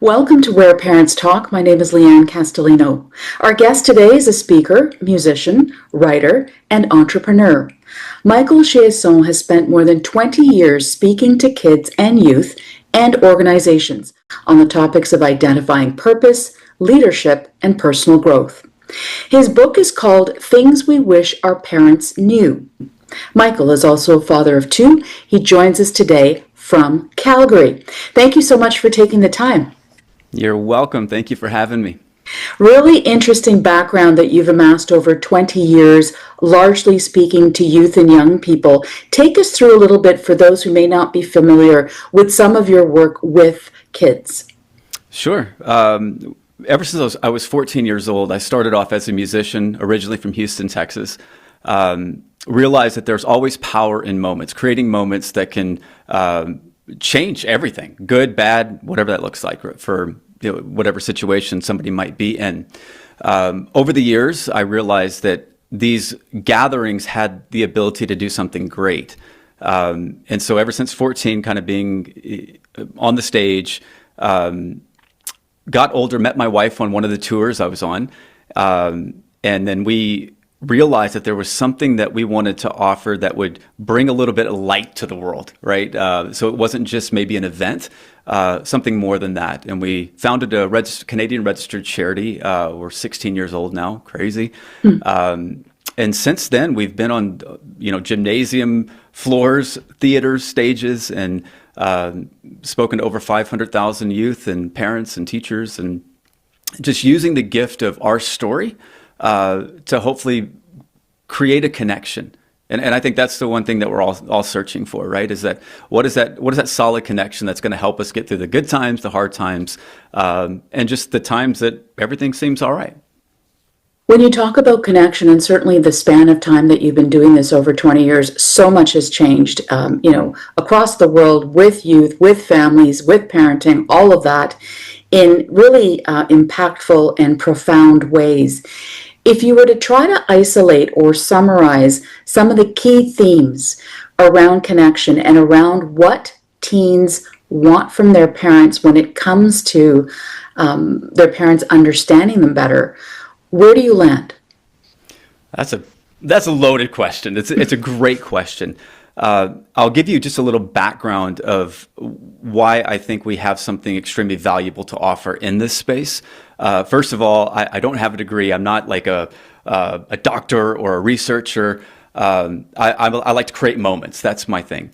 Welcome to Where Parents Talk. My name is Lianne Castelino. Our guest today is a speaker, musician, writer, and entrepreneur. Michael Chiasson has spent more than 20 years speaking to kids and youth and organizations on the topics of identifying purpose, leadership, and personal growth. His book is called Things We Wish Our Parents Knew. Michael is also a father of two. He joins us today from Calgary. Thank you so much for taking the time. You're welcome. Thank you for having me. Really interesting background that you've amassed over 20 years, largely speaking to youth and young people. Take us through a little bit for those who may not be familiar with some of your work with kids. Sure. Ever since I was 14 years old, I started off as a musician, originally from Houston, Texas. Realized that there's always power in moments, creating moments that can change everything, good, bad, whatever that looks like for whatever situation somebody might be in. Over the years, I realized that these gatherings had the ability to do something great. And so ever since 14, kind of being on the stage, got older, met my wife on one of the tours I was on. And then we realized that there was something that we wanted to offer that would bring a little bit of light to the world, right? So it wasn't just maybe an event, something more than that. And we founded a Canadian registered charity. We're 16 years old now, crazy. And since then, we've been on, gymnasium floors, theaters, stages, and spoken to over 500,000 youth and parents and teachers, and just using the gift of our story to hopefully create a connection. And I think that's the one thing that we're all searching for, right? Is that what is that solid connection that's going to help us get through the good times, the hard times, and just the times that everything seems all right. When you talk about connection, and certainly the span of time that you've been doing this over 20 years, so much has changed, across the world with youth, with families, with parenting, all of that in really impactful and profound ways. If you were to try to isolate or summarize some of the key themes around connection and around what teens want from their parents when it comes to their parents understanding them better, where do you land? That's a loaded question. It's a great question. I'll give you just a little background of why I think we have something extremely valuable to offer in this space. First of all, I don't have a degree. I'm not like a doctor or a researcher. I like to create moments. That's my thing.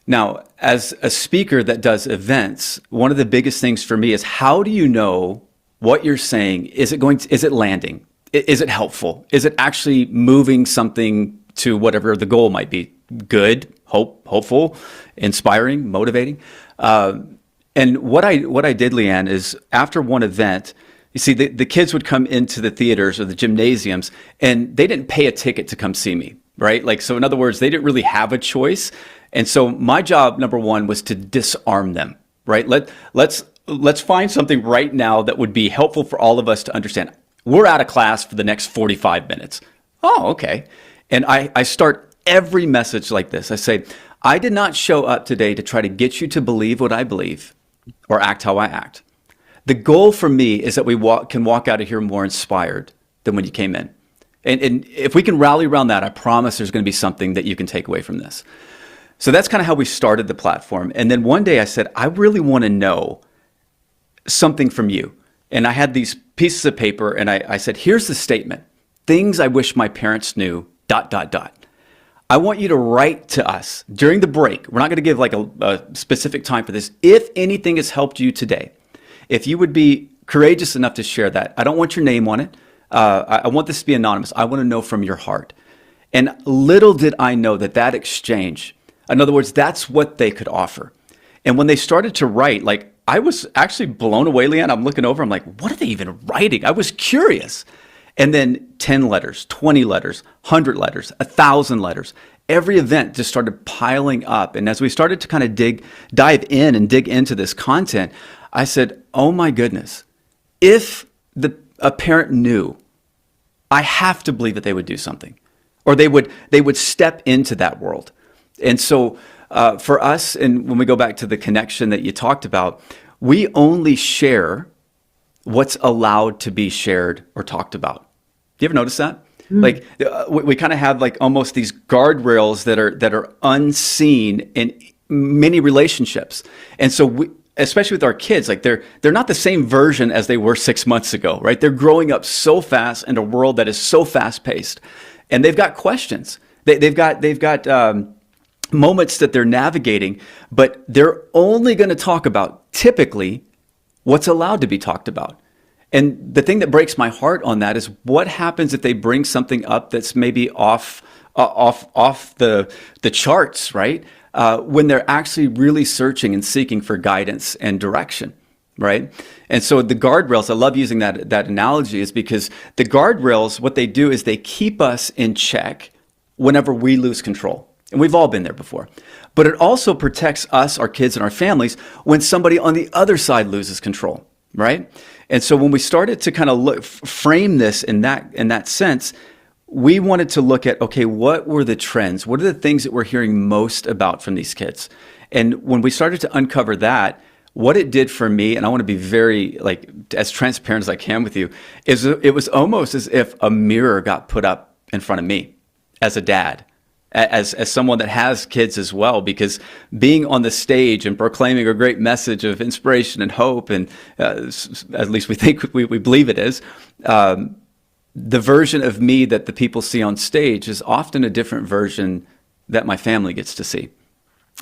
Now, as a speaker that does events, one of the biggest things for me is, how do you know what you're saying? Is it landing? Is it helpful? Is it actually moving something to whatever the goal might be? Good, hopeful, inspiring, motivating. And what I did, Lianne, is after one event, you see, the kids would come into the theaters or the gymnasiums, and they didn't pay a ticket to come see me, right? Like, so in other words, they didn't really have a choice. And so my job, number one, was to disarm them, right? Let's find something right now that would be helpful for all of us to understand. We're out of class for the next 45 minutes. Oh, okay. And I start every message like this. I say, I did not show up today to try to get you to believe what I believe or act how I act. The goal for me is that we can walk out of here more inspired than when you came in. And if we can rally around that, I promise there's going to be something that you can take away from this. So that's kind of how we started the platform. And then one day I said, I really want to know something from you. And I had these pieces of paper, and I said, here's the statement. Things I wish my parents knew, ... I want you to write to us during the break. We're not going to give like a specific time for this. If anything has helped you today, if you would be courageous enough to share that. I don't want your name on it. I want this to be anonymous. I want to know from your heart. And little did I know that exchange, in other words, that's what they could offer. And when they started to write, like, I was actually blown away, Lianne. I'm looking over, I'm like, what are they even writing? I was curious. And then 10 letters, 20 letters, 100 letters, 1,000 letters. Every event just started piling up. And as we started to kind of dive in and dig into this content, I said, oh my goodness, if a parent knew, I have to believe that they would do something, or they would step into that world. And so for us, and when we go back to the connection that you talked about, we only share what's allowed to be shared or talked about. Do you ever notice that? Like we kind of have like almost these guardrails that are unseen in many relationships. And so especially with our kids, like they're not the same version as they were 6 months ago, right? They're growing up so fast in a world that is so fast paced, and they've got questions. They've got moments that they're navigating, but they're only going to talk about typically what's allowed to be talked about. And the thing that breaks my heart on that is what happens if they bring something up that's maybe off the charts, right? When they're actually really searching and seeking for guidance and direction, right? And so the guardrails, I love using that analogy, is because the guardrails, what they do is they keep us in check whenever we lose control. And we've all been there before. But it also protects us, our kids, and our families when somebody on the other side loses control, right? And so when we started to kind of frame this in that sense, we wanted to look at, okay, what were the trends? What are the things that we're hearing most about from these kids? And when we started to uncover that, what it did for me, and I want to be very like as transparent as I can with you, is it was almost as if a mirror got put up in front of me as a dad, as someone that has kids as well, because being on the stage and proclaiming a great message of inspiration and hope, and at least we think we believe it is, the version of me that the people see on stage is often a different version that my family gets to see.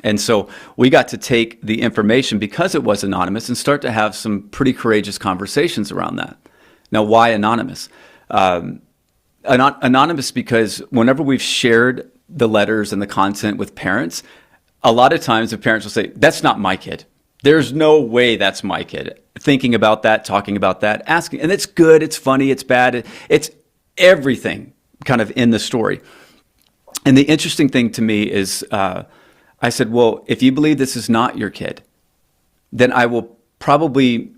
And so we got to take the information, because it was anonymous, and start to have some pretty courageous conversations around that. Now, why anonymous? Anonymous because whenever we've shared the letters and the content with parents, a lot of times the parents will say, that's not my kid. There's no way that's my kid. Thinking about that, talking about that, asking, and it's good, it's funny, it's bad, it's everything kind of in the story. And the interesting thing to me is, I said, well, if you believe this is not your kid, then I will probably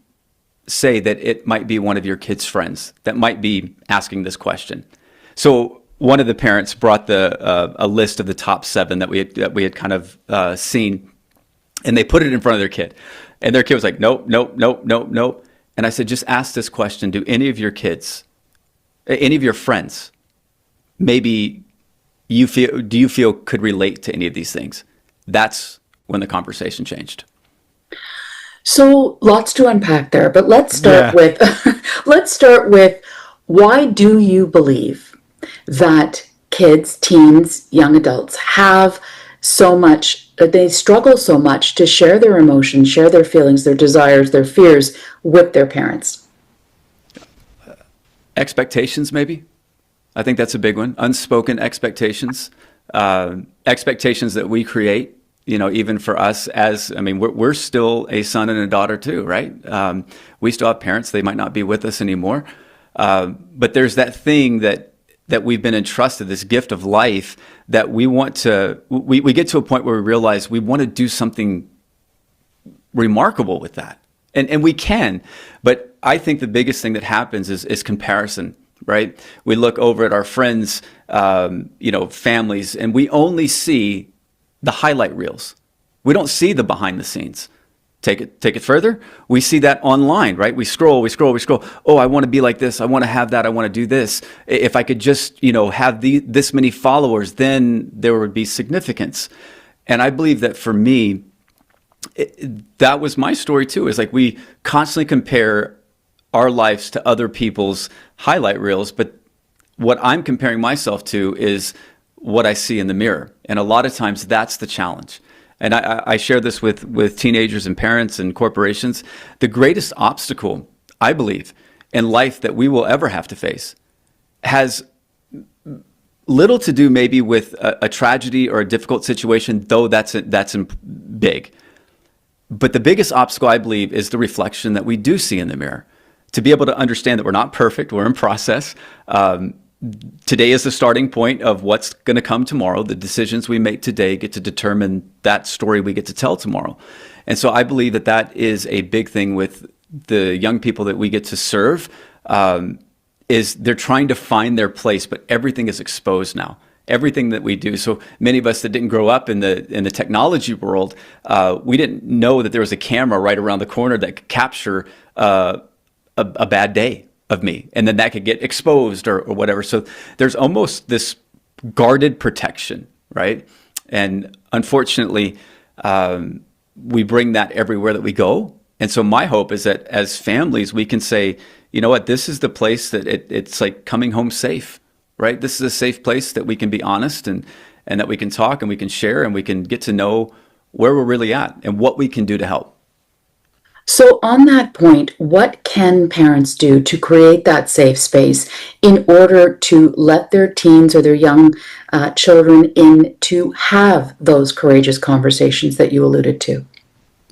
say that it might be one of your kid's friends that might be asking this question. So one of the parents brought a list of the top 7 that we had kind of seen, and they put it in front of their kid. And their kid was like, nope, nope, nope, nope, nope. And I said, just ask this question. Do any of your kids, any of your friends, maybe do you feel could relate to any of these things? That's when the conversation changed. So lots to unpack there, but let's start with why do you believe that kids, teens, young adults have so much, they struggle so much to share their emotions, share their feelings, their desires, their fears with their parents? Expectations, maybe. I think that's a big one. Unspoken expectations. Expectations that we create, even for us we're still a son and a daughter too, right? We still have parents. They might not be with us anymore. But there's that thing that we've been entrusted, this gift of life, that we want to, we get to a point where we realize we want to do something remarkable with that. And we can, but I think the biggest thing that happens is comparison. Right? We look over at our friends, families, and we only see the highlight reels. We don't see the behind the scenes. Take it further. We see that online, right? We scroll. Oh, I want to be like this. I want to have that. I want to do this. If I could just, have this many followers, then there would be significance. And I believe that for me, that was my story too. Is like we constantly compare our lives to other people's highlight reels, but what I'm comparing myself to is what I see in the mirror. And a lot of times that's the challenge. And I share this with teenagers and parents and corporations. The greatest obstacle, I believe, in life that we will ever have to face has little to do maybe with a tragedy or a difficult situation, though that's big. But the biggest obstacle, I believe, is the reflection that we do see in the mirror. To be able to understand that we're not perfect, we're in process. Today is the starting point of what's going to come tomorrow. The decisions we make today get to determine that story we get to tell tomorrow. And so I believe that is a big thing with the young people that we get to serve, is they're trying to find their place, but everything is exposed now. everything that we do. So many of us that didn't grow up in the technology world, we didn't know that there was a camera right around the corner that could capture a bad day of me, and then that could get exposed or whatever. So there's almost this guarded protection, right? And unfortunately, we bring that everywhere that we go. And so my hope is that as families, we can say, you know what, this is the place that it's like coming home safe, right? This is a safe place that we can be honest and that we can talk and we can share and we can get to know where we're really at and what we can do to help. So, on that point, what can parents do to create that safe space in order to let their teens or their young children in to have those courageous conversations that you alluded to?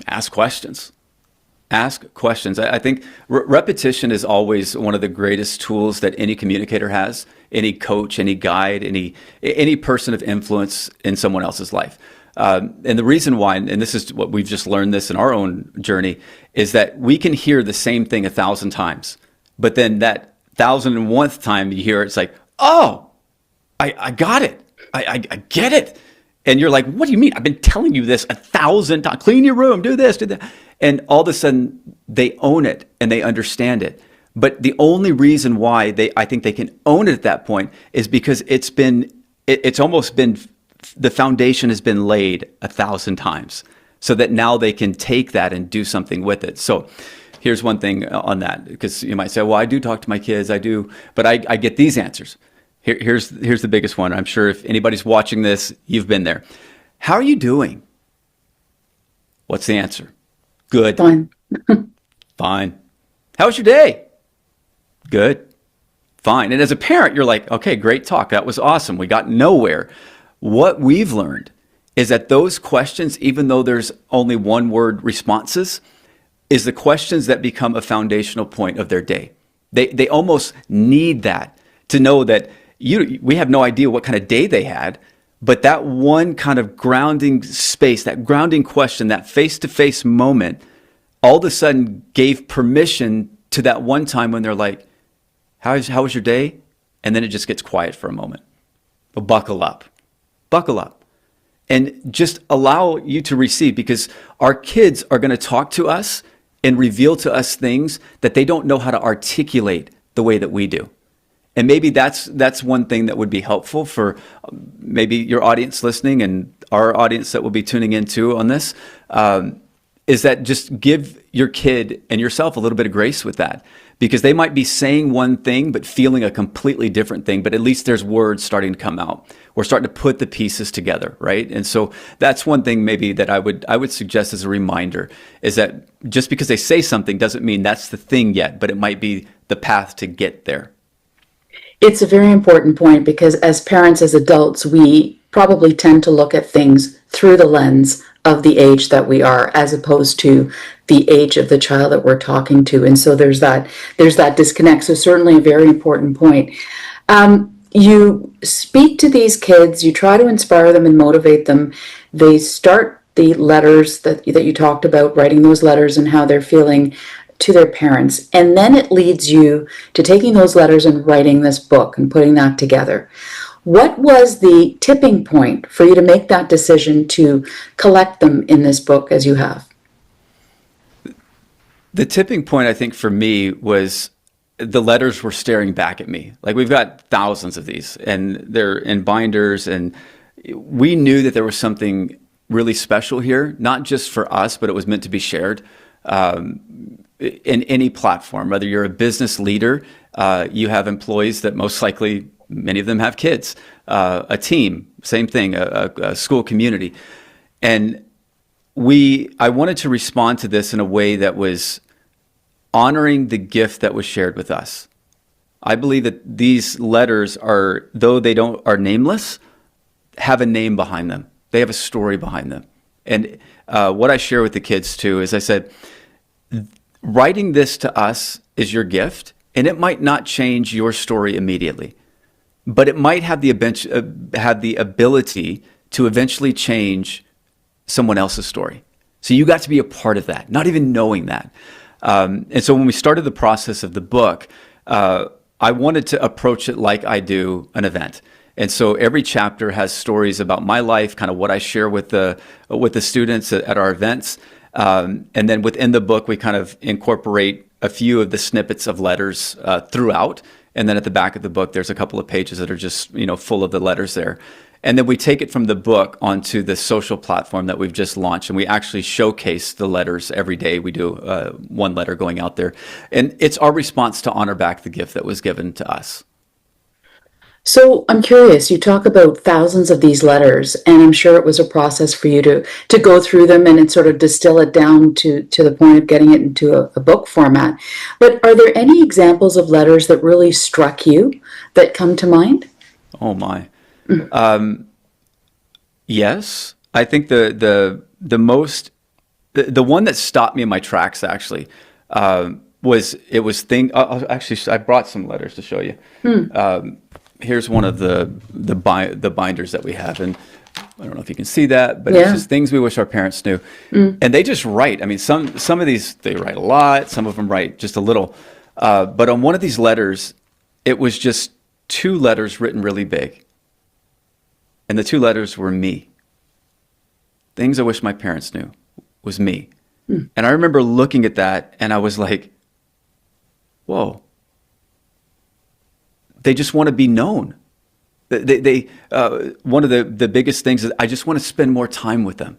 Ask questions. Ask questions. I think repetition is always one of the greatest tools that any communicator has, any coach, any guide, any person of influence in someone else's life. And the reason why, and this is what we've just learned this in our own journey, is that we can hear the same thing 1,000 times, but then that 1,001th time you hear it, it's like, oh, I got it. I get it. And you're like, what do you mean? I've been telling you this 1,000 times. Clean your room, do this, do that. And all of a sudden they own it and they understand it. But the only reason why I think they can own it at that point is because it's almost been, the foundation has been laid 1,000 times so that now they can take that and do something with it. So here's one thing on that, because you might say, well, I do talk to my kids, I do, but I get these answers. Here's the biggest one. I'm sure if anybody's watching this, you've been there. How are you doing? What's the answer? Good. Fine. Fine. How was your day? Good. Fine. And as a parent, you're like, okay, great talk. That was awesome. We got nowhere. What we've learned is that those questions, even though there's only one word responses, is the questions that become a foundational point of their day. They almost need that to know that we have no idea what kind of day they had, but that one kind of grounding space, that grounding question, that face-to-face moment, all of a sudden gave permission to that one time when they're like, how was your day? And then it just gets quiet for a moment. But buckle up. Buckle up. And just allow you to receive, because our kids are going to talk to us and reveal to us things that they don't know how to articulate the way that we do. And maybe that's one thing that would be helpful for maybe your audience listening and our audience that will be tuning in too on this, is that just give your kid and yourself a little bit of grace with that, because they might be saying one thing but feeling a completely different thing, but at least there's words starting to come out. We're starting to put the pieces together, right? And so that's one thing maybe that I would suggest as a reminder, is that just because they say something doesn't mean that's the thing yet, but it might be the path to get there. It's a very important point, because as parents, as adults, we probably tend to look at things through the lens of the age that we are, as opposed to the age of the child that we're talking to. And so there's that disconnect. So certainly a very important point. You speak to these kids, you try to inspire them and motivate them. They start the letters that you talked about, writing those letters and how they're feeling to their parents. And then it leads you to taking those letters and writing this book and putting that together. What was the tipping point for you to make that decision to collect them in this book as you have? The tipping point, I think, for me was the letters were staring back at me. Like, we've got thousands of these, and they're in binders, and we knew that there was something really special here, not just for us, but it was meant to be shared in any platform. Whether you're a business leader, you have employees that most likely, many of them have kids, a team, same thing, a school community. And I wanted to respond to this in a way that was honoring the gift that was shared with us. I believe that these letters are, though they are nameless, have a name behind them. They have a story behind them. And what I share with the kids too is, I said, writing this to us is your gift, and it might not change your story immediately, but it might have the ability to eventually change someone else's story. So you got to be a part of that, not even knowing that. And so when we started the process of the book, I wanted to approach it like I do an event. And so every chapter has stories about my life, kind of what I share with the students at our events. And then within the book, we kind of incorporate a few of the snippets of letters throughout. And then at the back of the book, there's a couple of pages that are just, full of the letters there. And then we take it from the book onto the social platform that we've just launched. And we actually showcase the letters every day. We do one letter going out there. And it's our response to honor back the gift that was given to us. So I'm curious, you talk about thousands of these letters, and I'm sure it was a process for you to go through them and sort of distill it down to the point of getting it into a book format. But are there any examples of letters that really struck you that come to mind? Oh my. Yes, I think the one that stopped me in my tracks actually actually I brought some letters to show you. Here's one of the binders that we have, and I don't know if you can see that, but it's just things we wish our parents knew. And they just write. I mean, some of these they write a lot, some of them write just a little. But on one of these letters, it was just two letters written really big. And the two letters were me. Things I wish my parents knew was me. And I remember looking at that and I was like, whoa. They just want to be known. They one of the biggest things is I just want to spend more time with them.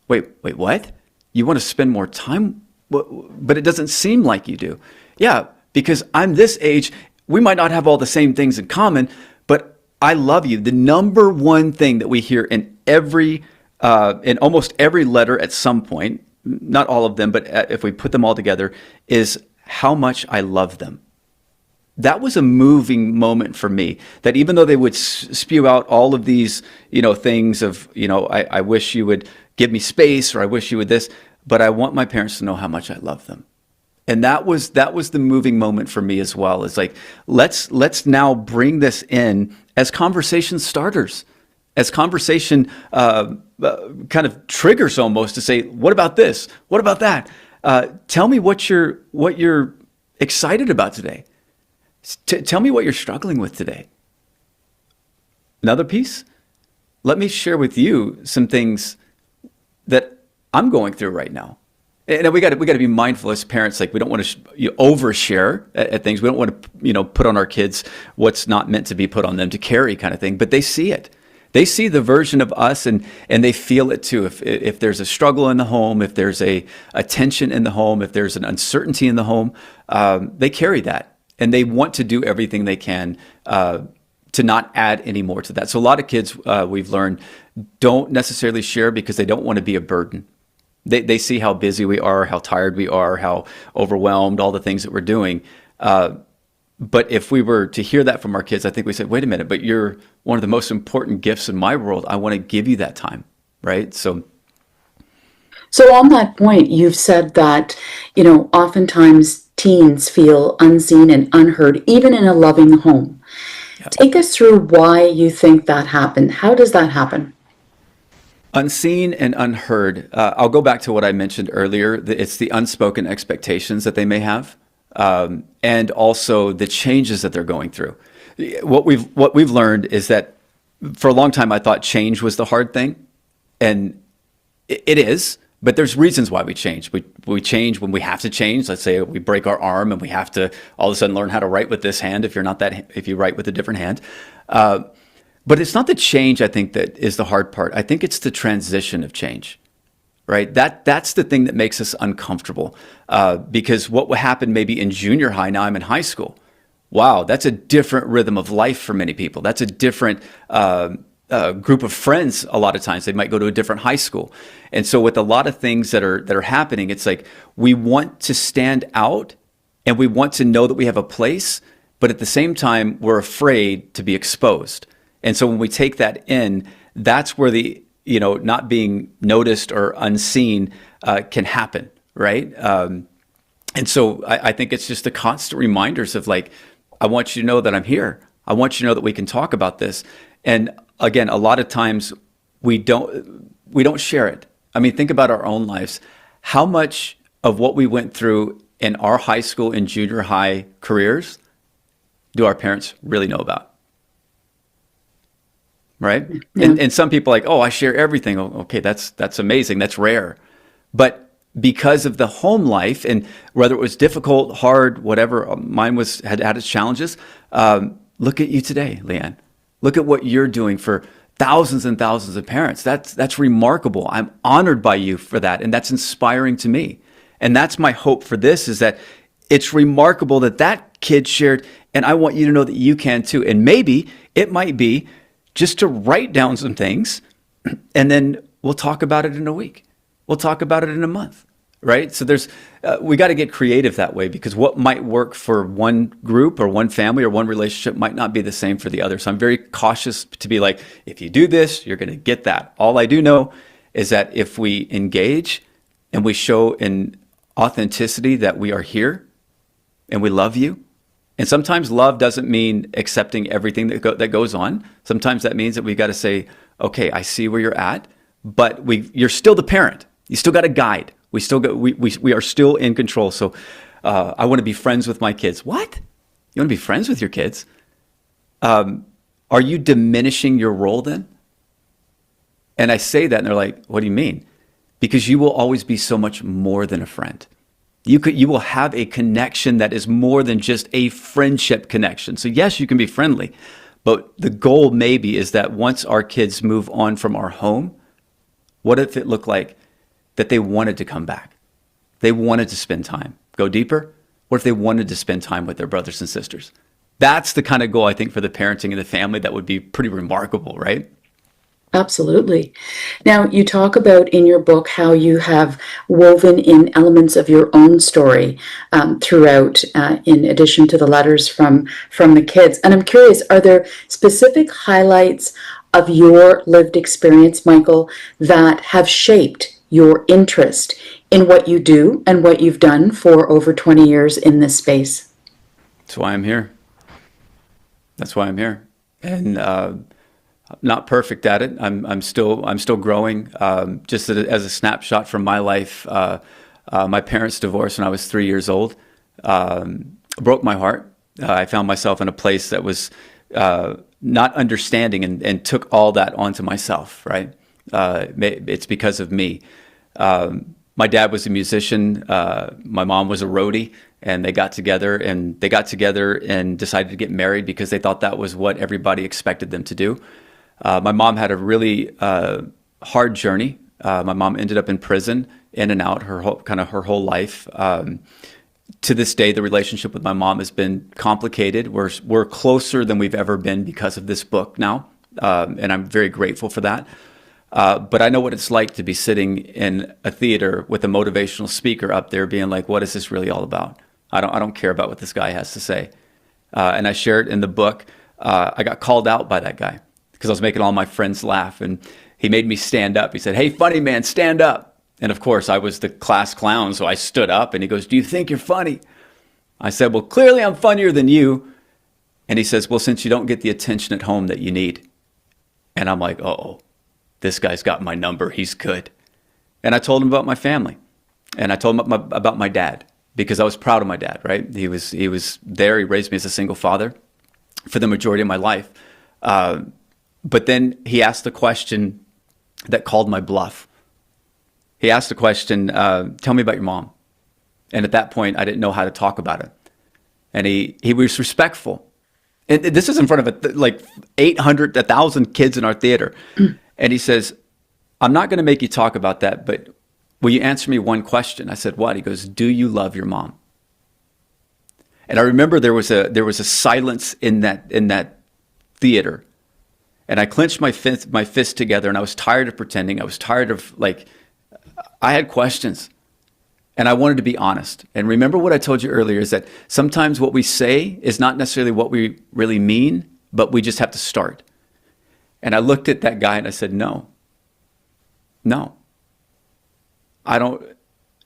Wait, what? You want to spend more time? But it doesn't seem like you do. Yeah, because I'm this age. We might not have all the same things in common, but I love you. The number one thing that we hear in almost every letter at some point, not all of them, but if we put them all together, is how much I love them. That was a moving moment for me, that even though they would spew out all of these, things of, I wish you would give me space, or I wish you would this, but I want my parents to know how much I love them. And that was the moving moment for me as well. It's like, let's now bring this in as conversation starters, as conversation kind of triggers almost to say, what about this? What about that? Tell me what you're excited about today. Tell me what you're struggling with today. Another piece, let me share with you some things that I'm going through right now. And we got to be mindful as parents. Like, we don't want to overshare at things. We don't want to put on our kids what's not meant to be put on them to carry, kind of thing. But they see it. They see the version of us, and they feel it too. If there's a struggle in the home, if there's a tension in the home, if there's an uncertainty in the home, they carry that. And they want to do everything they can to not add any more to that. So a lot of kids, we've learned, don't necessarily share because they don't want to be a burden. They see how busy we are, how tired we are, how overwhelmed, all the things that we're doing. But if we were to hear that from our kids, I think we say, wait a minute, but you're one of the most important gifts in my world. I want to give you that time, right? So on that point, you've said that, oftentimes teens feel unseen and unheard, even in a loving home. Yep. Take us through why you think that happened. How does that happen? Unseen and unheard. I'll go back to what I mentioned earlier. It's the unspoken expectations that they may have, and also the changes that they're going through. What we've learned is that for a long time I thought change was the hard thing, and it is. But there's reasons why we change. We change when we have to change. Let's say we break our arm and we have to all of a sudden learn how to write with this hand if you write with a different hand. But it's not the change, I think, that is the hard part. I think it's the transition of change, right? That's the thing that makes us uncomfortable. Because what would happen maybe in junior high, now I'm in high school. Wow, that's a different rhythm of life for many people. That's a different group of friends. A lot of times they might go to a different high school. And so with a lot of things that are happening, it's like we want to stand out and we want to know that we have a place, but at the same time, we're afraid to be exposed. And so when we take that in, that's where the, not being noticed or unseen can happen, right? And so I think it's just the constant reminders of like, I want you to know that I'm here. I want you to know that we can talk about this. And again, a lot of times we don't share it. I mean, think about our own lives. How much of what we went through in our high school and junior high careers do our parents really know about? right? Yeah. And some people are like, oh, I share everything. Oh, okay, that's amazing. That's rare. But because of the home life, and whether it was difficult, hard, whatever, mine had its challenges. Look at you today, Lianne. Look at what you're doing for thousands and thousands of parents. That's remarkable. I'm honored by you for that, and that's inspiring to me. And that's my hope for this, is that it's remarkable that that kid shared, and I want you to know that you can too. And maybe it might be just to write down some things, and then we'll talk about it in a week. We'll talk about it in a month, right? So we got to get creative that way, because what might work for one group or one family or one relationship might not be the same for the other. So I'm very cautious to be like, if you do this, you're going to get that. All I do know is that if we engage and we show in authenticity that we are here and we love you, and sometimes love doesn't mean accepting everything that goes on. Sometimes that means that we've got to say, okay, I see where you're at, but you're still the parent. You still got to guide. We are still in control. So I want to be friends with my kids. What? You want to be friends with your kids? Are you diminishing your role then? And I say that, and they're like, what do you mean? Because you will always be so much more than a friend. You will have a connection that is more than just a friendship connection. So yes, you can be friendly, but the goal maybe is that once our kids move on from our home, what if it looked like that they wanted to come back? They wanted to spend time. Go deeper? What if they wanted to spend time with their brothers and sisters? That's the kind of goal I think for the parenting and the family that would be pretty remarkable, right? Absolutely. Now, you talk about in your book how you have woven in elements of your own story throughout, in addition to the letters from the kids. And I'm curious, are there specific highlights of your lived experience, Michael, that have shaped your interest in what you do and what you've done for over 20 years in this space? That's why I'm here. That's why I'm here. And not perfect at it. I'm still growing. Just as a snapshot from my life, my parents divorced when I was 3 years old. Broke my heart. I found myself in a place that was not understanding, and took all that onto myself. Right? It's because of me. My dad was a musician. My mom was a roadie. And they got together and decided to get married because they thought that was what everybody expected them to do. My mom had a really hard journey. My mom ended up in prison, in and out, her whole life. To this day, the relationship with my mom has been complicated. We're closer than we've ever been because of this book now, and I'm very grateful for that. But I know what it's like to be sitting in a theater with a motivational speaker up there, being like, "What is this really all about? I don't care about what this guy has to say." And I shared in the book. I got called out by that guy because I was making all my friends laugh, and he made me stand up. He said, "Hey, funny man, stand up." And of course, I was the class clown, so I stood up, and he goes, "Do you think you're funny?" I said, "Well, clearly I'm funnier than you." And he says, "Well, since you don't get the attention at home that you need." And I'm like, "Uh-oh, this guy's got my number. He's good." And I told him about my family, and I told him about my dad, because I was proud of my dad, right? He was there. He raised me as a single father for the majority of my life. But then he asked the question that called my bluff. He asked the question, "Tell me about your mom." And at that point, I didn't know how to talk about it. And he was respectful. And this is in front of like 800, 1,000 kids in our theater. And he says, "I'm not going to make you talk about that, but will you answer me one question?" I said, "What?" He goes, "Do you love your mom?" And I remember there was a silence in that theater. And I clenched my fist together, and I was tired of pretending. I was tired of, I had questions, and I wanted to be honest. And remember what I told you earlier, is that sometimes what we say is not necessarily what we really mean, but we just have to start. And I looked at that guy and I said, no, I don't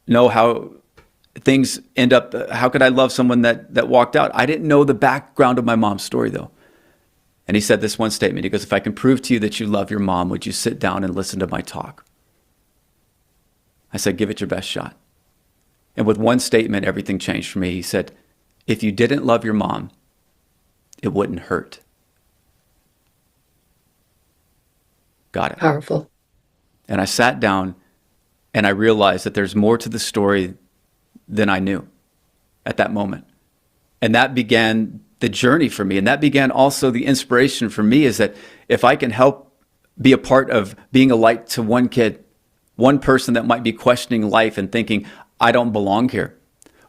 know how things end up. How could I love someone that walked out? I didn't know the background of my mom's story, though. And he said this one statement. He goes, "If I can prove to you that you love your mom, would you sit down and listen to my talk?" I said, "Give it your best shot." And with one statement, everything changed for me. He said, "If you didn't love your mom, it wouldn't hurt." Got it. Powerful. And I sat down and I realized that there's more to the story than I knew at that moment. And that began the journey for me. And that began also the inspiration for me, is that if I can help be a part of being a light to one kid, one person that might be questioning life and thinking, I don't belong here.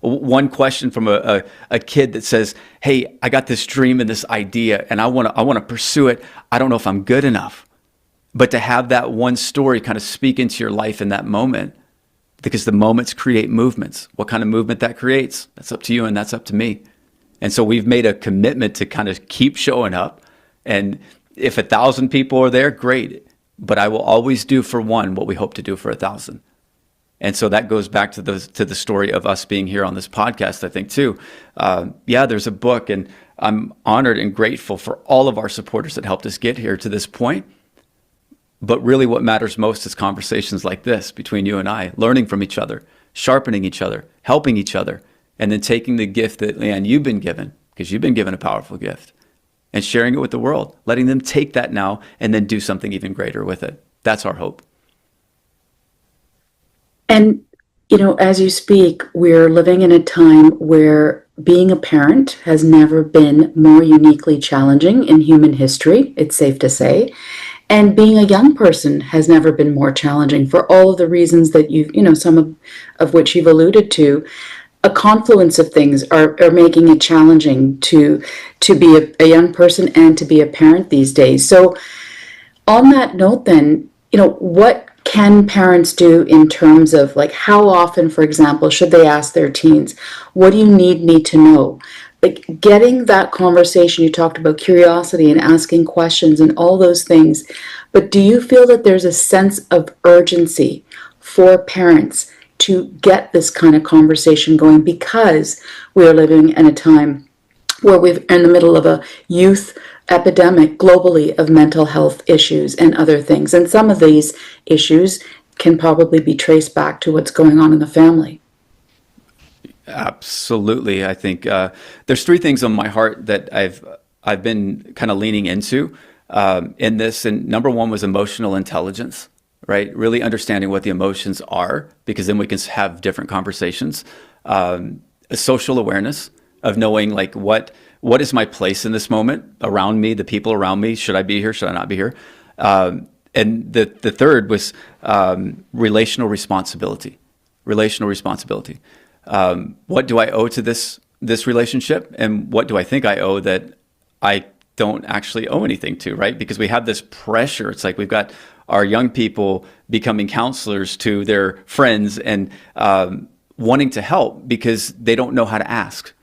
One question from a kid that says, hey, I got this dream and this idea and I want to pursue it. I don't know if I'm good enough. But to have that one story kind of speak into your life in that moment, because the moments create movements. What kind of movement that creates, that's up to you and that's up to me. And so we've made a commitment to kind of keep showing up. And if 1,000 people are there, great. But I will always do for one what we hope to do for 1,000. And so that goes back to the story of us being here on this podcast, I think, too. Yeah, there's a book, and I'm honored and grateful for all of our supporters that helped us get here to this point. But really what matters most is conversations like this between you and I, learning from each other, sharpening each other, helping each other, and then taking the gift that, Lianne, you've been given, because you've been given a powerful gift, and sharing it with the world, letting them take that now and then do something even greater with it. That's our hope. And, as you speak, we're living in a time where being a parent has never been more uniquely challenging in human history, it's safe to say. And being a young person has never been more challenging for all of the reasons that some of which you've alluded to. A confluence of things are making it challenging to be a young person and to be a parent these days. So on that note then, what can parents do in terms of, like, how often, for example, should they ask their teens, what do you need me to know? Like, getting that conversation, you talked about curiosity and asking questions and all those things, but do you feel that there's a sense of urgency for parents to get this kind of conversation going, because we're living in a time where we're in the middle of a youth epidemic globally of mental health issues and other things. And some of these issues can probably be traced back to what's going on in the family. Absolutely. I think there's three things on my heart that I've been kind of leaning into in this. And number one was emotional intelligence, right? Really understanding what the emotions are, because then we can have different conversations. A social awareness of knowing, like, what is my place in this moment around me, the people around me. Should I be here? Should I not be here? And the third was relational responsibility. Relational responsibility. What do I owe to this relationship, and what do I think I owe that I don't actually owe anything to, right? Because we have this pressure. It's like we've got our young people becoming counselors to their friends and wanting to help because they don't know how to ask,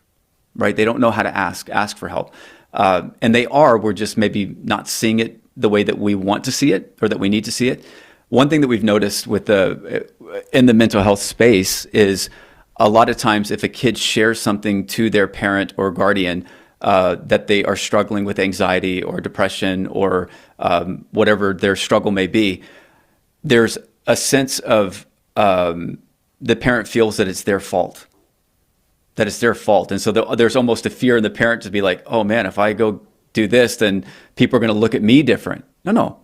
right? They don't know how to ask for help. And we're just maybe not seeing it the way that we want to see it or that we need to see it. One thing that we've noticed in the mental health space is a lot of times if a kid shares something to their parent or guardian that they are struggling with anxiety or depression or whatever their struggle may be, there's a sense of the parent feels that it's their fault. That it's their fault. And so there's almost a fear in the parent to be like, oh man, if I go do this, then people are going to look at me different. No.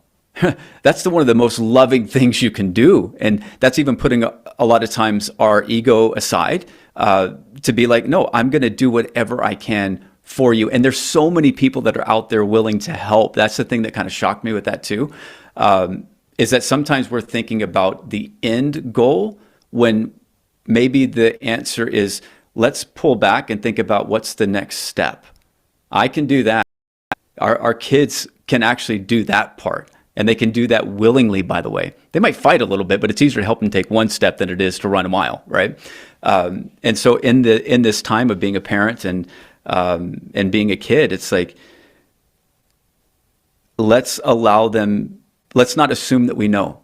That's one of the most loving things you can do. And that's even putting a lot of times our ego aside to be like, no, I'm going to do whatever I can for you. And there's so many people that are out there willing to help. That's the thing that kind of shocked me with that too, is that sometimes we're thinking about the end goal when maybe the answer is, let's pull back and think about what's the next step. I can do that. Our kids can actually do that part. And they can do that willingly, by the way. They might fight a little bit, but it's easier to help them take one step than it is to run a mile, right? And so in this time of being a parent and being a kid, it's like, let's not assume that we know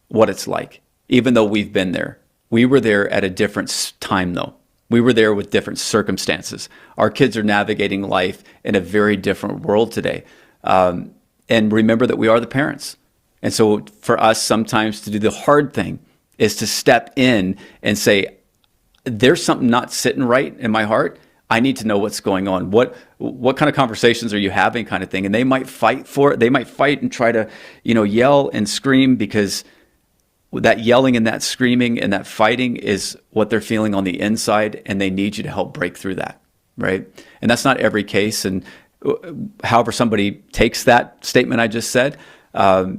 what it's like, even though we've been there. We were there at a different time, though. We were there with different circumstances. Our kids are navigating life in a very different world today. And remember that we are the parents. And so for us sometimes to do the hard thing is to step in and say, there's something not sitting right in my heart. I need to know what's going on. What kind of conversations are you having, kind of thing. And they might fight for it. They might fight and try to, yell and scream, because that yelling and that screaming and that fighting is what they're feeling on the inside, and they need you to help break through that, right? And that's not every case. And however somebody takes that statement I just said,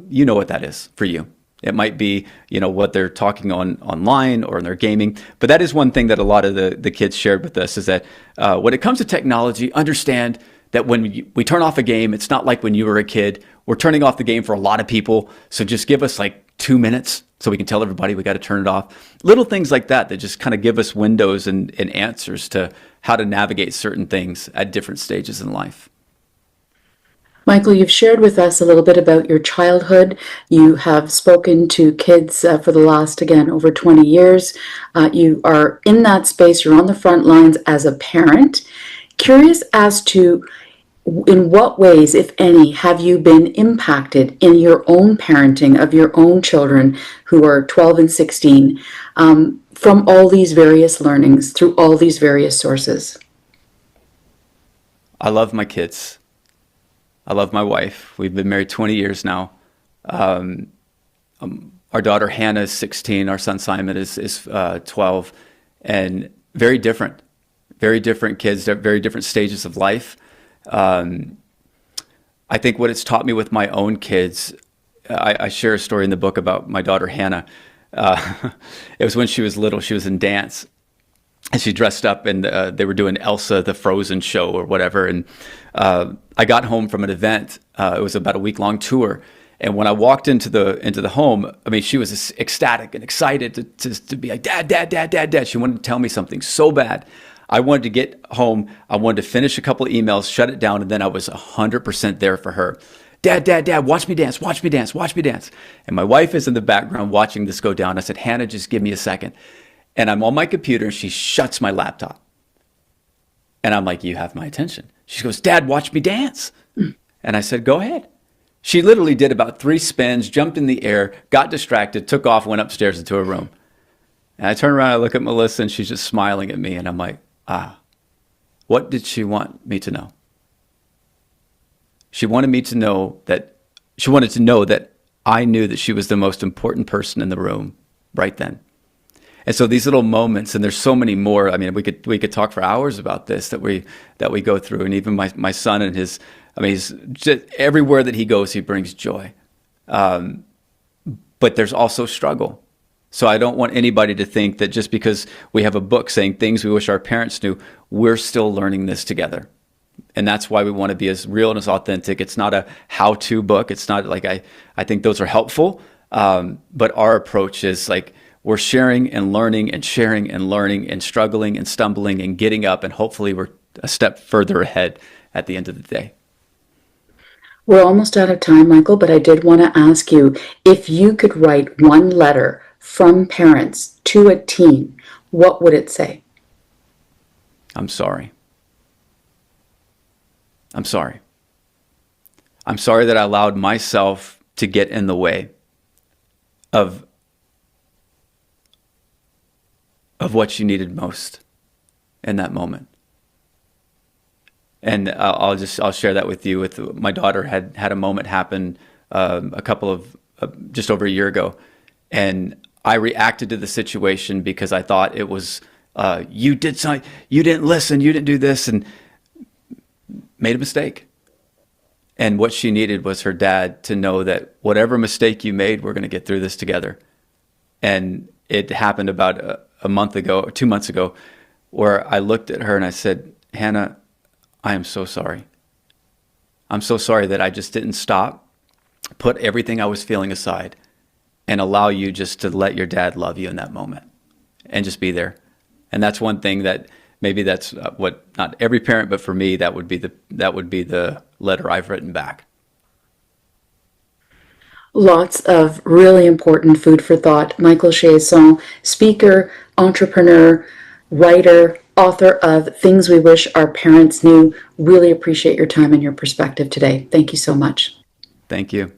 you know what that is for you. It might be, what they're talking online or in their gaming. But that is one thing that a lot of the kids shared with us, is that when it comes to technology, understand that when we turn off a game, it's not like when you were a kid. We're turning off the game for a lot of people. So just give us like 2 minutes so we can tell everybody we got to turn it off. Little things like that just kind of give us windows and answers to how to navigate certain things at different stages in life. Michael, you've shared with us a little bit about your childhood. You have spoken to kids for the last, again, over 20 years. You are in that space. You're on the front lines as a parent. Curious as to in what ways, if any, have you been impacted in your own parenting of your own children who are 12 and 16 from all these various learnings through all these various sources? I love my kids. I love my wife. We've been married 20 years now. Our daughter Hannah is 16. Our son Simon is 12. And very different kids, very different stages of life. I think what it's taught me with my own kids, I share a story in the book about my daughter Hannah. It was when she was little. She was in dance. And she dressed up, and they were doing Elsa the Frozen show or whatever. And I got home from an event. It was about a week-long tour. And when I walked into the home, I mean, she was ecstatic and excited to be like, Dad, Dad, Dad, Dad, Dad. She wanted to tell me something so bad. I wanted to get home. I wanted to finish a couple of emails, shut it down, and then I was 100% there for her. Dad, Dad, Dad, watch me dance, watch me dance, watch me dance. And my wife is in the background watching this go down. I said, Hannah, just give me a second. And I'm on my computer, and she shuts my laptop. And I'm like, you have my attention. She goes, Dad, watch me dance. And I said, go ahead. She literally did about 3 spins, jumped in the air, got distracted, took off, went upstairs into her room. And I turn around, I look at Melissa, and she's just smiling at me. And I'm like, what did she want me to know? She wanted to know that I knew that she was the most important person in the room right then. And so these little moments, and there's so many more. I mean, we could talk for hours about this that we go through. And even my son and he's just, everywhere that he goes, he brings joy. But there's also struggle. So I don't want anybody to think that just because we have a book saying things we wish our parents knew, we're still learning this together. And that's why we want to be as real and as authentic. It's not a how-to book. It's not like I think those are helpful. But our approach is like, we're sharing and learning and sharing and learning and struggling and stumbling and getting up, and hopefully we're a step further ahead at the end of the day. We're almost out of time, Michael, but I did want to ask you, if you could write one letter from parents to a teen, what would it say? I'm sorry. I'm sorry. I'm sorry that I allowed myself to get in the way of what you needed most in that moment. And I'll share that with you. With my daughter had a moment happen just over a year ago, and I reacted to the situation because I thought it was you did something, you didn't listen, you didn't do this, and made a mistake. And what she needed was her dad to know that whatever mistake you made, we're going to get through this together. And it happened about a month ago, or 2 months ago, where I looked at her and I said, Hannah, I am so sorry. I'm so sorry that I just didn't stop, put everything I was feeling aside, and allow you just to let your dad love you in that moment and just be there. And that's one thing that maybe that's what, not every parent, but for me, that would be the letter I've written back. Lots of really important food for thought. Michael Chiasson, speaker, entrepreneur, writer, author of Things We Wish Our Parents Knew. Really appreciate your time and your perspective today. Thank you so much. Thank you.